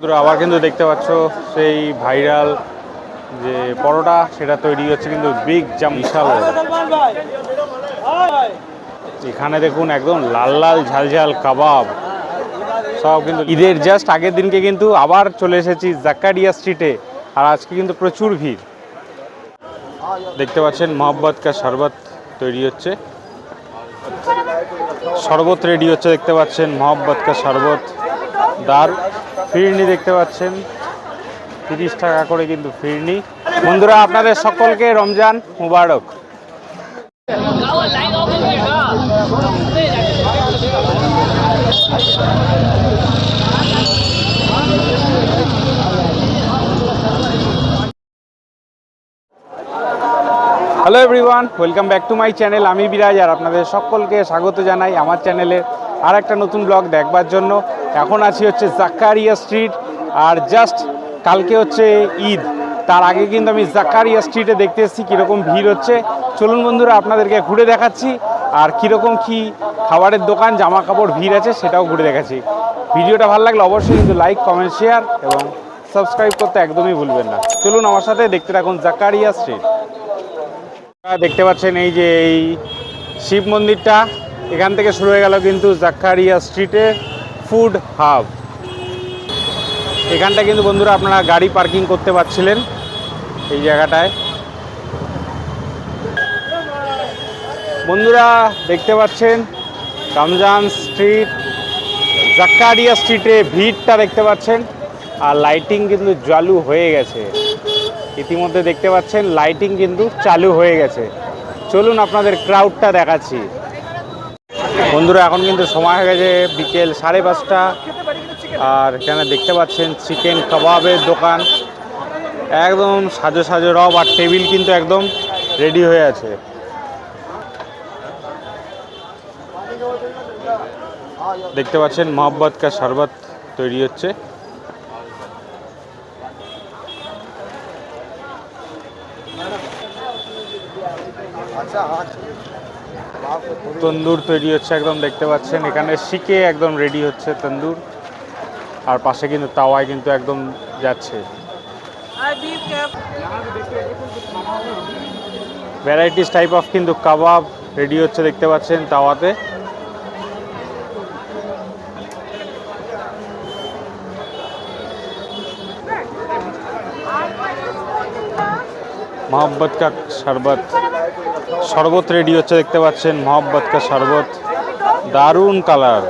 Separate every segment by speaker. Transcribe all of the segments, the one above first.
Speaker 1: আবার কিন্তু দেখতে পাচ্ছ সেই ভাইরাল যে পরোটা সেটা তৈরি হচ্ছে কিন্তু বিগ জাম বিশাল। এখানে দেখুন একদম লাল লাল ঝাল ঝাল কাবাব সব কিন্তু ঈদের জাস্ট আগের দিনকে কিন্তু আবার চলে এসেছি জাকারিয়া স্ট্রিটে। আর আজকে কিন্তু প্রচুর ভিড়। দেখতে পাচ্ছেন মোহাব্বত কা শরবত তৈরি হচ্ছে, শরবত রেডি হচ্ছে। দেখতে পাচ্ছেন মোহাব্বত কা শরবত। দার ফিরনি দেখতে পাচ্ছেন 30 টাকা করে কিন্তু ফিরনি। বন্ধুরা আপনাদের সকলকে রমজান মুবারক। Hello everyone, welcome back to my channel. আমি বিরাজ আর আপনাদের সকলকে স্বাগত জানাই আমার চ্যানেলের আর একটা নতুন ব্লগ দেখবার জন্য। এখন আছি হচ্ছে জাকারিয়া স্ট্রিট, আর জাস্ট কালকে হচ্ছে ঈদ, তার আগে কিন্তু আমি জাকারিয়া স্ট্রিটে দেখতে এসেছি কীরকম ভিড় হচ্ছে। চলুন বন্ধুরা আপনাদেরকে ঘুরে দেখাচ্ছি, আর কীরকম কী খাবারের দোকান জামা কাপড় ভিড় আছে সেটাও ঘুরে দেখাচ্ছি। ভিডিওটা ভালো লাগলে অবশ্যই কিন্তু লাইক কমেন্ট শেয়ার এবং সাবস্ক্রাইব করতে একদমই ভুলবেন না। চলুন আমার সাথে দেখতে থাকুন জাকারিয়া স্ট্রিট। দেখতে পাচ্ছেন এই যে এই শিব মন্দিরটা, এখান থেকে শুরু হয়ে গেল কিন্তু জাকারিয়া স্ট্রিটের ফুড হাব। এখানটা কিন্তু বন্ধুরা আপনারা গাড়ি পার্কিং করতে পারছিলেন এই জায়গাটায়। বন্ধুরা দেখতে পাচ্ছেন রমজান স্ট্রিট, জাকারিয়া স্ট্রিটে ভিড়টা দেখতে পাচ্ছেন, আর লাইটিং কিন্তু চালু হয়ে গেছে। ইতিমধ্যে দেখতে পাচ্ছেন লাইটিং কিন্তু চালু হয়ে গেছে। চলুন আপনাদের ক্রাউডটা দেখাচ্ছি। বন্ধুরা এখন কিন্তু সময় হয়ে গেছে বিকেল 5:30, আর এখানে দেখতে পাচ্ছেন চিকেন কাবাবের দোকান একদম সাজো সাজো রব, আর টেবিল কিন্তু একদম রেডি হয়ে আছে। দেখতে পাচ্ছেন মোহাব্বত কা শরবত তৈরি হচ্ছে। তন্দুর তৈরি হচ্ছে একদম দেখতে পাচ্ছেন, এখানে শিকে একদম রেডি হচ্ছে তন্দুর, আর পাশে কিন্তু তাওয়ায় কিন্তু একদম যাচ্ছে। ভ্যারাইটিস টাইপ অফ কিন্তু কাবাব রেডি হচ্ছে দেখতে পাচ্ছেন তাওয়াতে। মোহাব্বত কা শরবত, শরবত রেডি হচ্ছে দেখতে পাচ্ছেন মোহাব্বত কা শরবত। দারুণ কালার।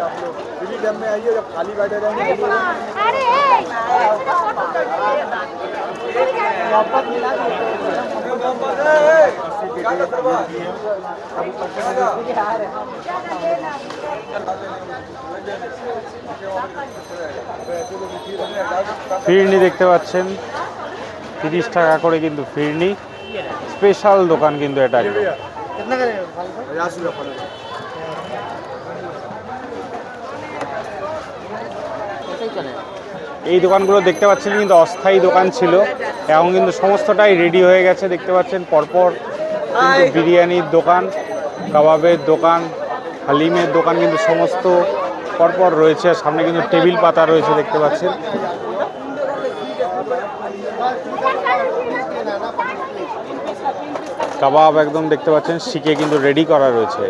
Speaker 1: ফিরনি দেখতে পাচ্ছেন 30 টাকা করে কিন্তু ফিরনি। স্পেশাল দোকান কিন্তু এটা। এই দোকানগুলো দেখতে পাচ্ছেন কিন্তু অস্থায়ী দোকান ছিল, এখন কিন্তু সমস্তটাই রেডি হয়ে গেছে। দেখতে পাচ্ছেন পরপর কিন্তু বিরিয়ানির দোকান, কাবাবের দোকান, হালিমের দোকান কিন্তু সমস্ত পরপর রয়েছে। সামনে কিন্তু টেবিল পাতা রয়েছে দেখতে পাচ্ছেন। কাবাব একদম দেখতে পাচ্ছেন শিকে কিন্তু রেডি করা রয়েছে।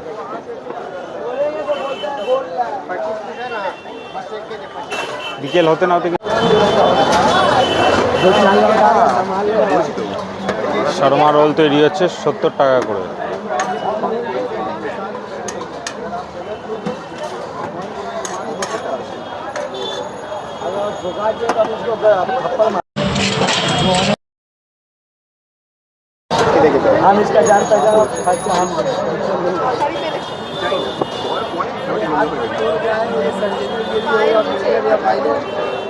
Speaker 1: বিকেল হতে না হতে শর্মা রোল তৈরি হচ্ছে 70 টাকা করে। हम इसका जानता जाओ हम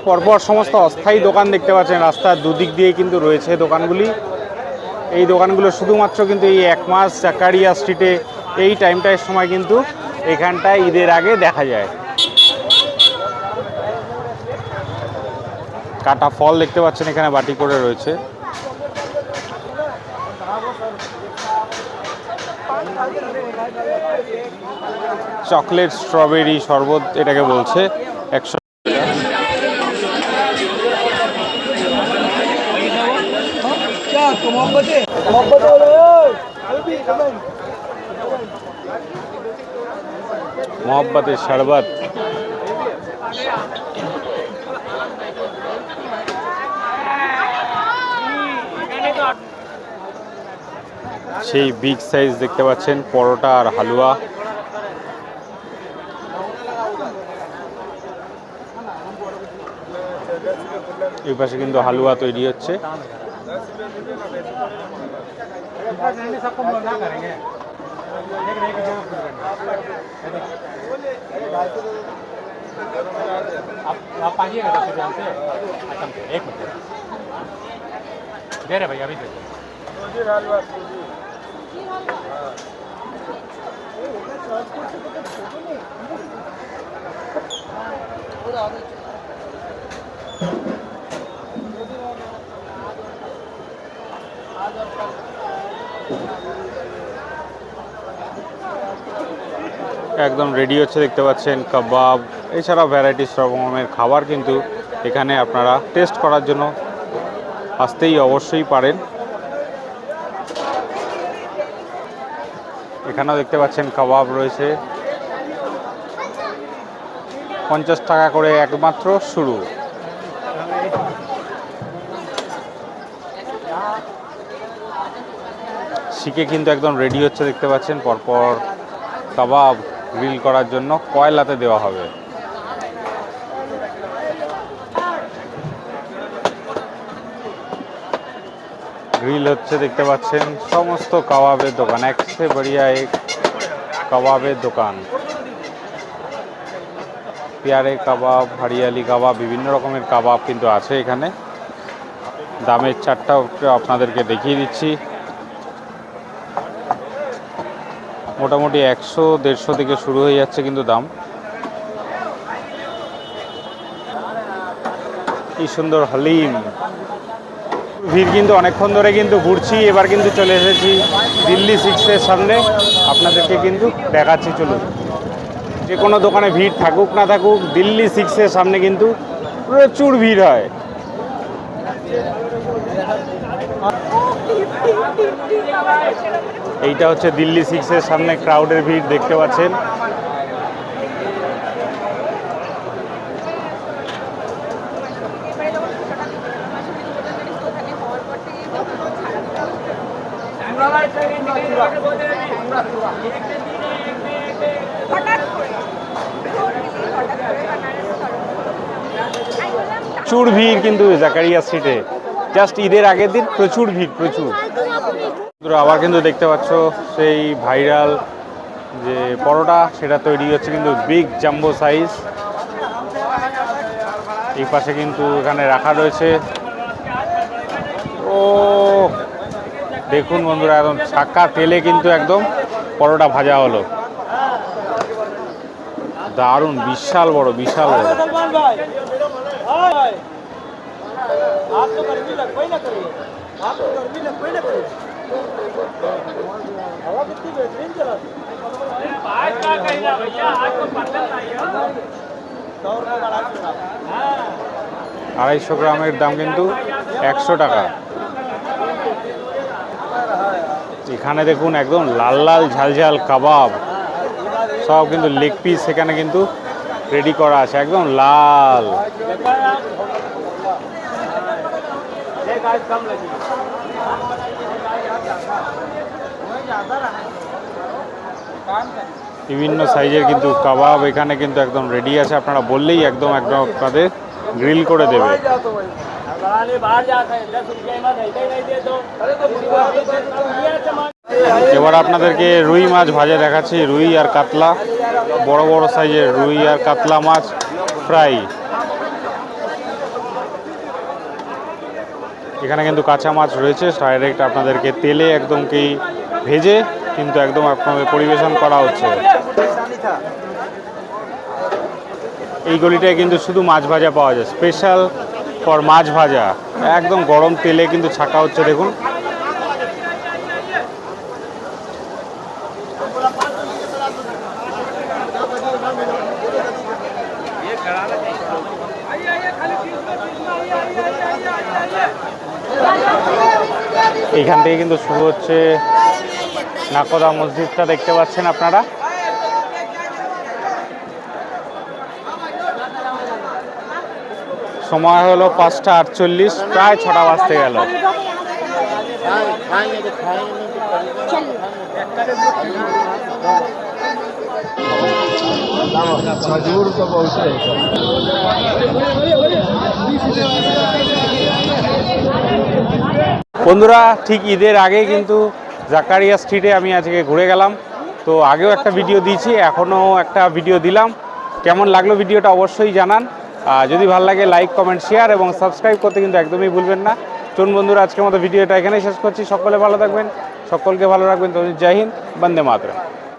Speaker 1: পরপর সমস্ত অস্থায়ী দোকান দেখতে পাচ্ছেন, রাস্তার দুদিক দিয়ে কিন্তু রয়েছে দোকানগুলি। এই দোকানগুলো শুধুমাত্র কিন্তু এই 1 মাস জাকারিয়া স্ট্রিটে এই টাইমটার সময় কিন্তু এখানটায় ঈদের আগে দেখা যায়। কাটা ফল দেখতে পাচ্ছেন এখানে বাটি করে রয়েছে। চকলেট স্ট্রবেরি শরবত এটাকে বলছে 100 টাকা। मोहब्बतेर शरबत। সেই বিগ সাইজ দেখতে পাচ্ছেন পরোটা আর হালুয়া। এই পাশে কিন্তু হালুয়া তৈরি হচ্ছে।
Speaker 2: आप आइएगा 10 बजे से। अच्छा एक मिनट दे रहे भैया अभी दे
Speaker 1: একদম রেডি হচ্ছে দেখতে পাচ্ছেন কাবাব, এছাড়াও ভ্যারাইটিস রকমের খাবার কিন্তু এখানে আপনারা টেস্ট করার জন্য আসতেই অবশ্যই পারেন। এখানেও দেখতে পাচ্ছেন কাবাব রয়েছে, 50 টাকা করে একমাত্র শুরু। শিখে কিন্তু একদম রেডি হচ্ছে দেখতে পাচ্ছেন, পরপর কাবাব গ্রিল করার জন্য কয়লাতে দেওয়া হবে। গ্রিল হচ্ছে দেখতে পাচ্ছেন, সমস্ত কাবাবের দোকান, একসে বড়িয়া এক কাবাবের দোকান। পেয়ারে কাবাব, হরিয়ালি কাবাব, বিভিন্ন রকমের কাবাব কিন্তু আছে এখানে। দামের চারটাও আপনাদেরকে দেখিয়ে দিচ্ছি। মোটামুটি 100-150 থেকে শুরু হয়ে যাচ্ছে কিন্তু দাম। কি সুন্দর হালিম। ভিড় কিন্তু অনেকক্ষণ ধরে কিন্তু ঘুরছি, এবার কিন্তু চলে এসেছি দিল্লি 6-এর সামনে। আপনাদেরকে কিন্তু দেখাচ্ছি, চলুন। যে কোনো দোকানে ভিড় থাকুক না থাকুক, দিল্লি 6-এর সামনে কিন্তু প্রচুর ভিড় হয়। এইটা হচ্ছে দিল্লি 6-এর সামনে ক্রাউডের ভিড় দেখতে পাচ্ছেন। প্রচুর ভিড় কিন্তু জাকারিয়া স্ট্রিটে, জাস্ট ঈদের আগের দিন প্রচুর ভিড়, প্রচুর। আবার কিন্তু দেখতে পাচ্ছ সেই ভাইরাল যে পরোটা, সেটা তৈরি হচ্ছে কিন্তু বিগ জাম্বো সাইজ। এই পাশে কিন্তু এখানে রাখা রয়েছে। ও দেখুন বন্ধুরা, একদম ছাক্কা তেলে কিন্তু একদম পরোটা ভাজা হলো। দারুণ, বিশাল বড়, বিশাল বড়। আড়াইশো গ্রামের দাম কিন্তু 100 টাকা। এখানে দেখুন একদম লাল লাল ঝালঝাল কাবাব, সব কিন্তু লেগ পিস এখানে কিন্তু রেডি করা আছে, একদম লাল। বিভিন্ন সাইজের কিন্তু কাবাব এখানে কিন্তু একদম রেডি আছে, আপনারা বললেই একদম একদম আপনাদের গ্রিল করে দেবে। এবার আপনাদেরকে রুই মাছ ভাজা দেখাচ্ছি, রুই আর কাতলা, বড় বড় সাইজের রুই আর কাতলা মাছ ফ্রাই। এখানে কিন্তু কাঁচা মাছ রয়েছে, ডাইরেক্ট আপনাদেরকে তেলে একদম কি ভেজে কিন্তু একদম আপনাদের পরিবেশন করা হচ্ছে। এই গলিটায় কিন্তু শুধু মাছ ভাজা পাওয়া যায়, স্পেশাল ফর মাছ ভাজা, একদম গরম তেলে কিন্তু ছাকা হচ্ছে দেখুন। এইখান থেকে কিন্তু শুরু হচ্ছে নাকোদা মসজিদটা, দেখতে পাচ্ছেন আপনারা। সময় হলো 5:48, প্রায় 6টা বাজতে গেল। বন্ধুরা, ঠিক ঈদের আগে কিন্তু জাকারিয়া স্ট্রিটে আমি আজকে ঘুরে গেলাম। তো আগেও একটা ভিডিও দিয়েছি, এখনও একটা ভিডিও দিলাম। কেমন লাগলো ভিডিওটা অবশ্যই জানান। যদি ভালো লাগে লাইক, কমেন্ট, শেয়ার এবং সাবস্ক্রাইব করতে কিন্তু একদমই ভুলবেন না। চলুন বন্ধুরা, আজকের মতো ভিডিওটা এখানেই শেষ করছি। সকলে ভালো থাকবেন, সকলকে ভালো রাখবেন। তো জয় হিন্দ, বন্দে মাতরম।